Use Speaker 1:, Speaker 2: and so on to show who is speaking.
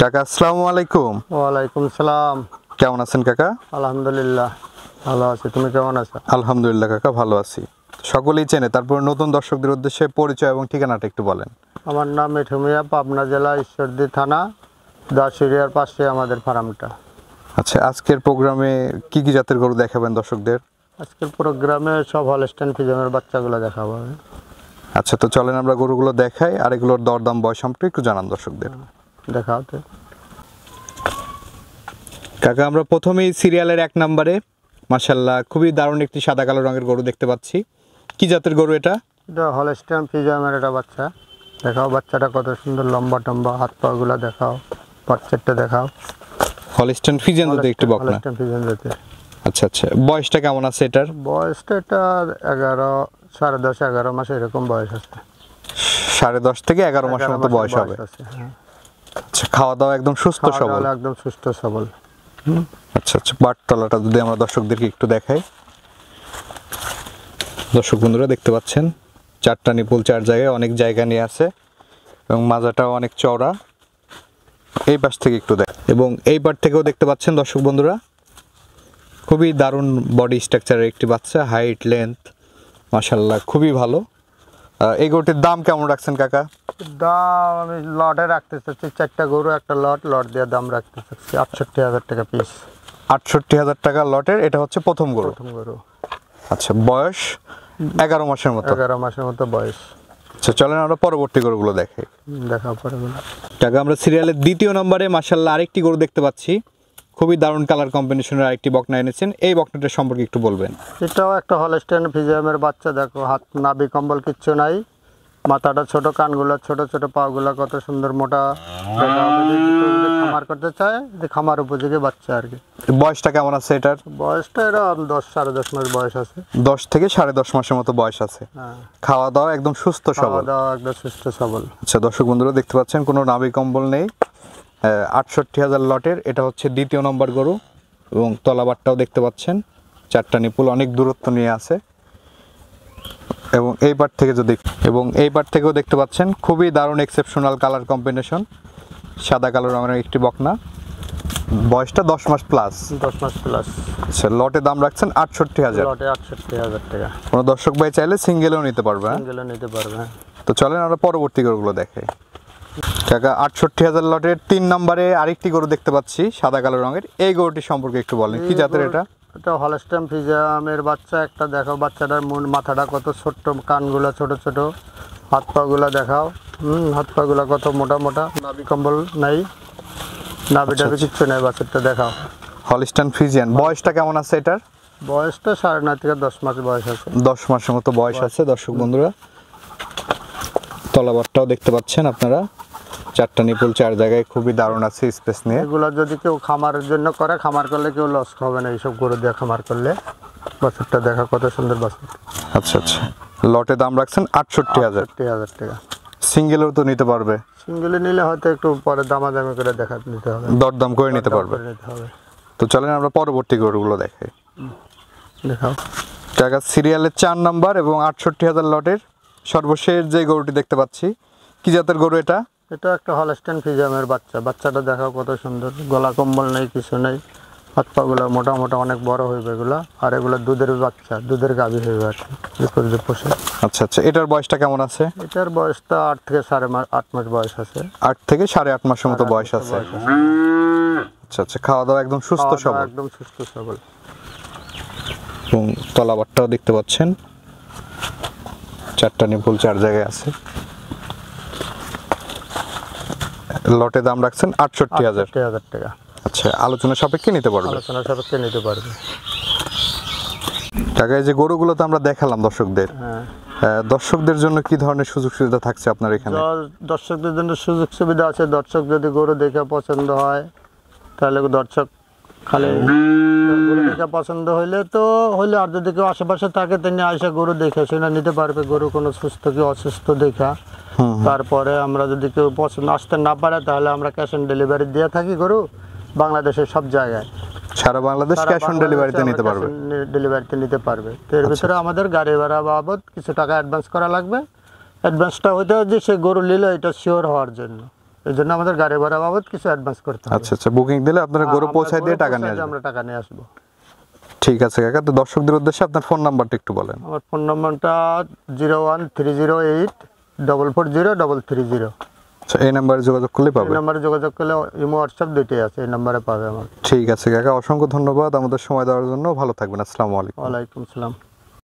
Speaker 1: কাকা আসসালামু আলাইকুম।
Speaker 2: ওয়ালাইকুম সালাম।
Speaker 1: কেমন আছেন কাকা?
Speaker 2: আলহামদুলিল্লাহ ভালো আছি, তুমি কেমন আছো?
Speaker 1: আলহামদুলিল্লাহ কাকা ভালো আছি। সকলেই চেনে, তারপর নতুন দর্শকদের উদ্দেশ্যে পরিচয় এবং ঠিকানাটা একটু বলেন।
Speaker 2: আমার নাম মিঠু মিয়া, পাবনা জেলা ঈশ্বরদী থানা, দাসুরিয়ার পাশে আমাদের ফার্মটা।
Speaker 1: আচ্ছা, আজকের প্রোগ্রামে কি কি জাতের গরু দেখাবেন দর্শকদের?
Speaker 2: আজকের প্রোগ্রামে সব হলস্টাইন ফ্রিজিয়ানের বাচ্চাগুলো দেখাবো।
Speaker 1: আচ্ছা, তো চলেন আমরা গরুগুলো দেখাই, আর এগুলোর দরদাম বয়স সম্পর্কে একটু জানান দর্শকদের।
Speaker 2: দেখাতে
Speaker 1: কাকা, আমরা প্রথমেই সিরিয়ালের 1 নম্বরে মাশাআল্লাহ খুবই দারুণ একটি সাদা কালো রঙের গরু দেখতে পাচ্ছি। কি জাতের গরু এটা?
Speaker 2: এটা হলস্টাইন ফ্রিজিয়ানের একটা বাচ্চা। দেখাও বাচ্চাটা কত সুন্দর, লম্বা টম্বা, হাত পাগুলো দেখাও, বাচ্চাটা দেখাও।
Speaker 1: হলস্টাইন ফ্রিজিয়ান যদি একটু বকনা।
Speaker 2: হলস্টাইন ফ্রিজিয়ান জাতের।
Speaker 1: আচ্ছা আচ্ছা, বয়সটা কেমন আছে এটার?
Speaker 2: বয়সটা এটা 11 মাস এরকম বয়স আছে।
Speaker 1: 10.5 থেকে 11 মাসের মতো বয়স হবে। আচ্ছা, খাওয়া দাওয়া একদম সুস্থ সবল?
Speaker 2: একদম সুস্থ সবল।
Speaker 1: আচ্ছা আচ্ছা, বাটতলাটা যদি আমরা দর্শকদেরকে একটু দেখাই। দর্শক বন্ধুরা দেখতে পাচ্ছেন 4টা নিপুল 4 জায়গায়, অনেক জায়গা নিয়ে আছে এবং মাজাটাও অনেক চওড়া। এই পাশ থেকে একটু দেখ, এবং এই পার থেকেও দেখতে পাচ্ছেন দর্শক বন্ধুরা খুবই দারুণ বডি স্ট্রাকচারের একটি বাচ্চা, হাইট লেন্থ মাশাআল্লাহ খুবই ভালো। এই গরুটির দাম কেমন রাখছেন কাকা?
Speaker 2: দাম আমি লটে রাখতে চাচ্ছি, 4টা গরু একটা লট দিয়ে দাম রাখতে চাচ্ছি 68,000 টাকা পিস।
Speaker 1: 68,000 টাকা লটের, এটা হচ্ছে প্রথম গরু। আচ্ছা, বয়স 11 মাসের মতো?
Speaker 2: 11 মাসের মতো বয়স।
Speaker 1: আচ্ছা, চলেন আমরা পরবর্তী গরুগুলো দেখাই।
Speaker 2: দেখাও পরেগুলো।
Speaker 1: টাকা আমরা সিরিয়ালের 2য় নম্বরে মাশাআল্লাহ আরেকটি গরু দেখতে পাচ্ছি, খুবই দারুণ কালার কম্বিনেশনের আরেকটি বকনা এনেছেন। এই বকনাটার সম্পর্কে একটু বলবেন।
Speaker 2: এটাও একটা হলস্টাইন ফ্রিজিয়ানের বাচ্চা। দেখো হাত নাভি কম্বল কিচ্ছু নাই, মাথাটা ছোট, কানগুলো ছোট ছোট, পাগুলো কত সুন্দর মোটা। খামার করতে চায় যে খামার উপযোগী বাচ্চা আর কি।
Speaker 1: বয়সটা কেমন আছে এটার?
Speaker 2: বয়সটা এরকম 10-10.5 মাস বয়স আছে।
Speaker 1: 10 থেকে 10.5 মাসের মতো বয়স আছে। খাওয়া দাওয়া একদম সুস্থ সবল?
Speaker 2: খাওয়া দাওয়া একদম সুস্থ সবল।
Speaker 1: আচ্ছা, দর্শক বন্ধুরা দেখতে পাচ্ছেন কোনো নাভি কম্বল নেই। 68,000 লটের এটা হচ্ছে 2য় নম্বর গরু, এবং তলাবারটাও দেখতে পাচ্ছেন 4টা নিপুল অনেক দূরত্ব নিয়ে আছে। এবং এই পার থেকেও দেখতে পাচ্ছেন খুবই দারুণ এক্সেপশনাল কালার কম্বিনেশন, সাদা কালো রঙের একটি বকনা। বয়সটা 10 মাস প্লাস?
Speaker 2: 10 মাস প্লাস।
Speaker 1: আচ্ছা, লটে দাম রাখছেন 68,000?
Speaker 2: লটে 68,000 টাকা।
Speaker 1: কোনো দর্শক ভাই চাইলে সিঙ্গেলও নিতে পারবে?
Speaker 2: সিঙ্গেলও নিতে পারবে।
Speaker 1: তো চলেন আমরা পরবর্তী গরুগুলো দেখাই। কাকা, 68,000 লটের 3 নম্বরে আরেকটি গরু দেখতে পাচ্ছি সাদা কালো রঙের। এই গরুটি সম্পর্কে একটু বলেন, কি জাতের এটা?
Speaker 2: এটা হলস্টাইন ফ্রিজিয়ানের বাচ্চা একটা। দেখো বাচ্চাটার মাথাটা কত ছোট্ট, কানগুলো ছোট ছোট, হাত পাগুলো দেখাও। হাত পাগুলো কত মোটা মোটা, নাভি কম্বল নাই, নাভিটা কিচ্ছু নেই, বাচ্চাটা দেখাও।
Speaker 1: Holstein Friesian. বয়সটা কেমন আছে এটার?
Speaker 2: বয়সটা 9.5 থেকে 10 মাস বয়স আছে।
Speaker 1: 10 মাসের মতো বয়স আছে দর্শক বন্ধুরা। তলাবারটাও দেখতে পাচ্ছেন আপনারা, 4টা নিপুল 4 জায়গায়, খুবই দারুণ আছে স্পেস নিয়ে।
Speaker 2: এগুলো যদি কেউ খামারের জন্য করে, খামার করলে কেউ লস হবে না এইসব গরু দিয়ে খামার করলে। বাছুরটা দেখা কত সুন্দর বাছুর।
Speaker 1: আচ্ছা আচ্ছা, লটে দাম রাখছেন 68,000
Speaker 2: টাকা।
Speaker 1: সিঙ্গেলও তো নিতে পারবে?
Speaker 2: সিঙ্গেলে নিলে হয়তো একটু পরে দামাদামি করে নিতে হবে,
Speaker 1: দরদাম করে নিতে পারবে। তো চলেন আমরা পরবর্তী গরুগুলো দেখাই।
Speaker 2: দেখাও।
Speaker 1: টাকা সিরিয়ালের 4 নাম্বার এবং 68,000 লটের সর্বশেষ যে গরুটি দেখতে পাচ্ছি, কি জাতের গরু এটা?
Speaker 2: এটা একটা হলস্টাইন ফ্রিজিয়ানের বাচ্চা। বাচ্চাটা দেখাও কত সুন্দর, গলা কম্বল নেই, কিছু নেই, হাত পাগুলো মোটা মোটা, অনেক বড় হইবে এগুলা। আর এগুলো দুধের বাচ্চা, দুধের গাভী হইবে আর কি পোষে।
Speaker 1: আচ্ছা আচ্ছা, এটার বয়সটা কেমন আছে?
Speaker 2: এটার বয়সটা 8 থেকে 8.5 মাস বয়স আছে।
Speaker 1: 8 থেকে 8.5 মাসের মতো বয়স আছে। আচ্ছা আচ্ছা, খাওয়া দাওয়া একদম সুস্থ সবল?
Speaker 2: একদম সুস্থ সবল।
Speaker 1: এবং তলাবারটাও দেখতে পাচ্ছেন 4টা নিপুল 4 জায়গায় আছে। লটে দাম রাখছেন 68,000
Speaker 2: টাকা।
Speaker 1: আচ্ছা, আলোচনা সাপেক্ষে নিতে পারবে?
Speaker 2: আলোচনা সাপেক্ষে নিতে পারবে।
Speaker 1: টাকা, এই যে গরুগুলো তো আমরা দেখালাম দর্শকদের, দর্শকদের জন্য কি ধরনের সুযোগ সুবিধা থাকছে আপনার এখানে?
Speaker 2: দর্শকদের জন্য সুযোগ সুবিধা আছে। দর্শক যদি গরু দেখে পছন্দ হয়, তাহলে দর্শক খালি গরু দেখে পছন্দ হইলে আর যদি কেউ আশেপাশে থাকে তিনি আইসা গরু দেখে শুনে নিতে পারবে। গরু কোনো সুস্থ কি অসুস্থ দেখা। তারপরে আমরা যদি কেউ পছন্দ আসতে না পারে, তাহলে আমরা ক্যাশ অন ডেলিভারি দিয়ে থাকি গরু বাংলাদেশের সব জায়গায়।
Speaker 1: সারা বাংলাদেশ ক্যাশ অন ডেলিভারিতে নিতে পারবে?
Speaker 2: ডেলিভারিতে নিতে পারবে। তো এর ভিতরে আমাদের গাড়ি ভাড়া বাবদ কিছু টাকা অ্যাডভান্স করা লাগবে। অ্যাডভান্সটা হইতে হয় যে সে গরু নিল এটা শিওর হওয়ার জন্য। এই জন্য আমাদের গাড়ি ভাড়া বাবদ কিছু অ্যাডভান্স করতে হবে।
Speaker 1: আচ্ছা আচ্ছা, বুকিং দিলে আপনারা গরু
Speaker 2: আমরা
Speaker 1: পৌঁছায় দিয়ে
Speaker 2: গরু
Speaker 1: টাকা নিয়ে
Speaker 2: পৌঁছায় দিয়ে
Speaker 1: আসবেন।
Speaker 2: আমরা টাকা নিয়ে আসবো।
Speaker 1: ঠিক আছে কাকা, তো দর্শকদের উদ্দেশ্যে আপনার ফোন নাম্বারটা একটু বলেন।
Speaker 2: আমার ফোন নম্বরটা 01308440330।
Speaker 1: আচ্ছা, এই নাম্বারে যোগাযোগ করলে
Speaker 2: এই
Speaker 1: পাবে।
Speaker 2: নাম্বারে যোগাযোগ করলে ইমো হোয়াটসঅ্যাপ দুইটাই আছে, এই নাম্বারে পাবে আমার।
Speaker 1: ঠিক আছে কাকা, অসংখ্য ধন্যবাদ আমাদের সময় দেওয়ার জন্য। ভালো থাকবেন, আসসালামু আলাইকুম।
Speaker 2: ওয়ালাইকুম আসসালাম।